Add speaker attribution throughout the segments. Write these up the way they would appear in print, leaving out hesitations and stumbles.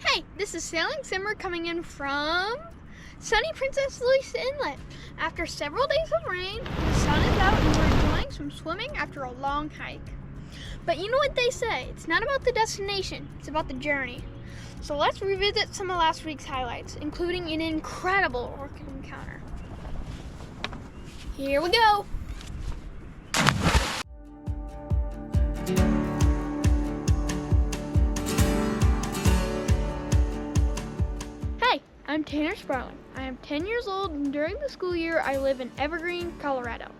Speaker 1: Hey, this is Sailing Simmer coming in from sunny Princess Louisa Inlet. After several days of rain, the sun is out and we're enjoying some swimming after a long hike. But you know what they say, it's not about the destination, it's about the journey. So let's revisit some of last week's highlights, including an incredible orca encounter. Here we go! I'm Tanner Sparling. I am 10 years old and during the school year I live in Evergreen, Colorado.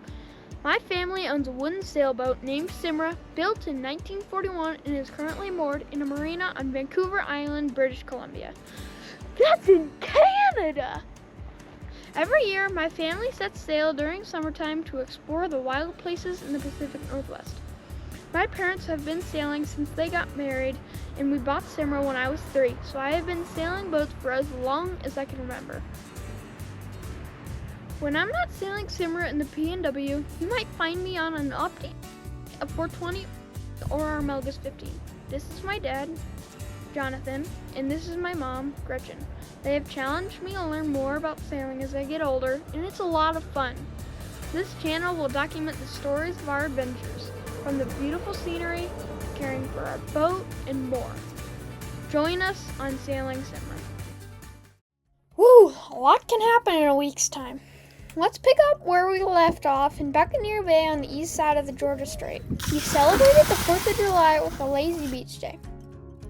Speaker 1: My family owns a wooden sailboat named Simra, built in 1941 and is currently moored in a marina on Vancouver Island, British Columbia. That's in Canada! Every year my family sets sail during summertime to explore the wild places in the Pacific Northwest. My parents have been sailing since they got married, and we bought Simra when I was 3, so I have been sailing boats for as long as I can remember. When I'm not sailing Simra in the PNW, you might find me on an update, a 420 or our Melgus 15. This is my dad, Jonathan, and this is my mom, Gretchen. They have challenged me to learn more about sailing as I get older, and it's a lot of fun. This channel will document the stories of our adventures, from the beautiful scenery, caring for our boat, and more. Join us on Sailing Simra. Woo! A lot can happen in a week's time. Let's pick up where we left off in Buccaneer Bay on the east side of the Georgia Strait. We celebrated the 4th of July with a lazy beach day.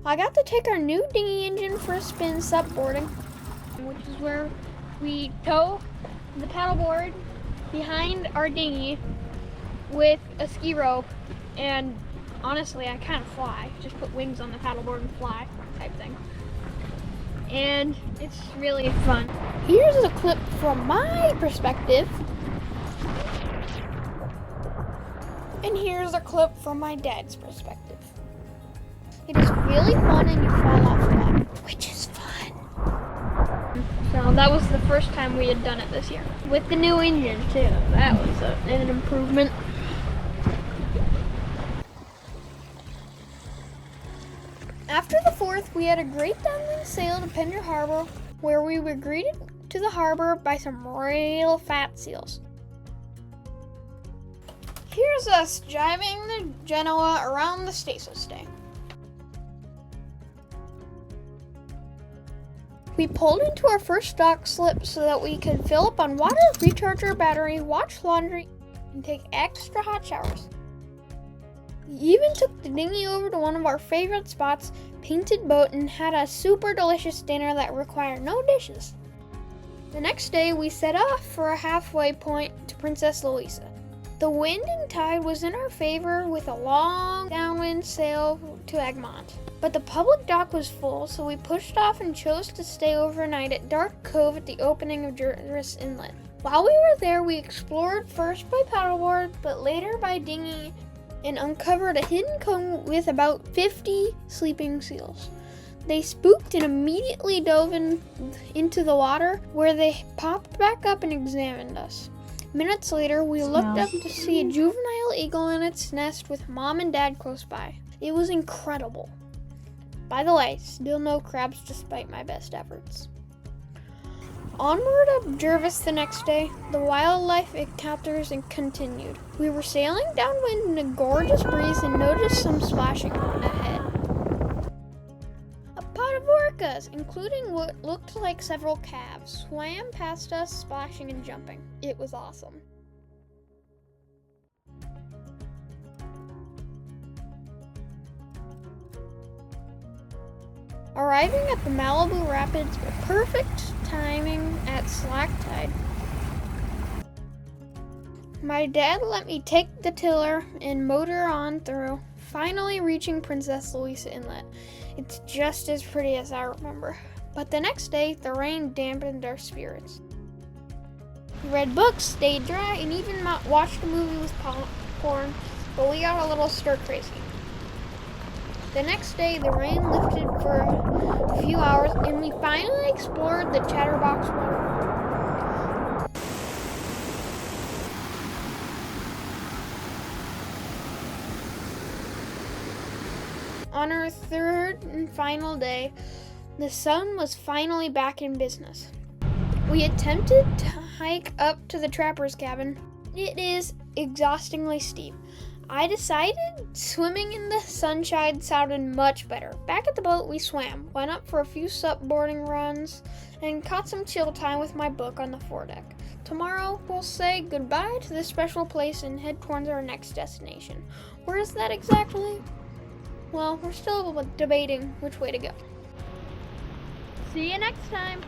Speaker 1: I got to take our new dinghy engine for a spin subboarding, which is where we tow the paddleboard behind our dinghy with a ski rope, and honestly I kind of fly, just put wings on the paddleboard and fly type thing, and it's really fun. Here's a clip from my perspective, and here's a clip from my dad's perspective. It is really fun and you fall off a lot, which is fun. So that was the first time we had done it this year with the new engine too. That was an improvement. After the 4th, we had a great downwind sail to Pender Harbour, where we were greeted to the harbor by some real fat seals. Here's us driving the Genoa around the Stasis Day. We pulled into our first dock slip so that we could fill up on water, recharge our battery, watch laundry, and take extra hot showers. We even took the dinghy over to one of our favorite spots, Painted Boat, and had a super delicious dinner that required no dishes. The next day, we set off for a halfway point to Princess Louisa. The wind and tide was in our favor with a long downwind sail to Egmont. But the public dock was full, so we pushed off and chose to stay overnight at Dark Cove at the opening of Luisa Inlet. While we were there, we explored first by paddleboard, but later by dinghy, and uncovered a hidden cove with about 50 sleeping seals. They spooked and immediately dove into the water, where they popped back up and examined us. Minutes later, we looked up to see a juvenile eagle in its nest with Mom and Dad close by. It was incredible. By the way, still no crabs despite my best efforts. Onward up Jervis the next day, the wildlife encounters continued. We were sailing downwind in a gorgeous breeze and noticed some splashing ahead. A pod of orcas, including what looked like several calves, swam past us, splashing and jumping. It was awesome. Arriving at the Malibu Rapids with perfect timing at slack tide. My dad let me take the tiller and motor on through, finally reaching Princess Louisa Inlet. It's just as pretty as I remember. But the next day, the rain dampened our spirits. We read books, stayed dry, and even watched a movie with popcorn, but we got a little stir-crazy. The next day, the rain lifted for a few hours, and we finally explored the Chatterbox Waterfall. On our 3rd and final day, The sun was finally back in business. We attempted to hike up to the trapper's cabin. It is exhaustingly steep. I decided swimming in the sunshine sounded much better. Back at the boat, we swam, went up for a few supboarding runs, and caught some chill time with my book on the foredeck. Tomorrow, we'll say goodbye to this special place and head towards our next destination. Where is that exactly? Well, we're still debating which way to go. See you next time!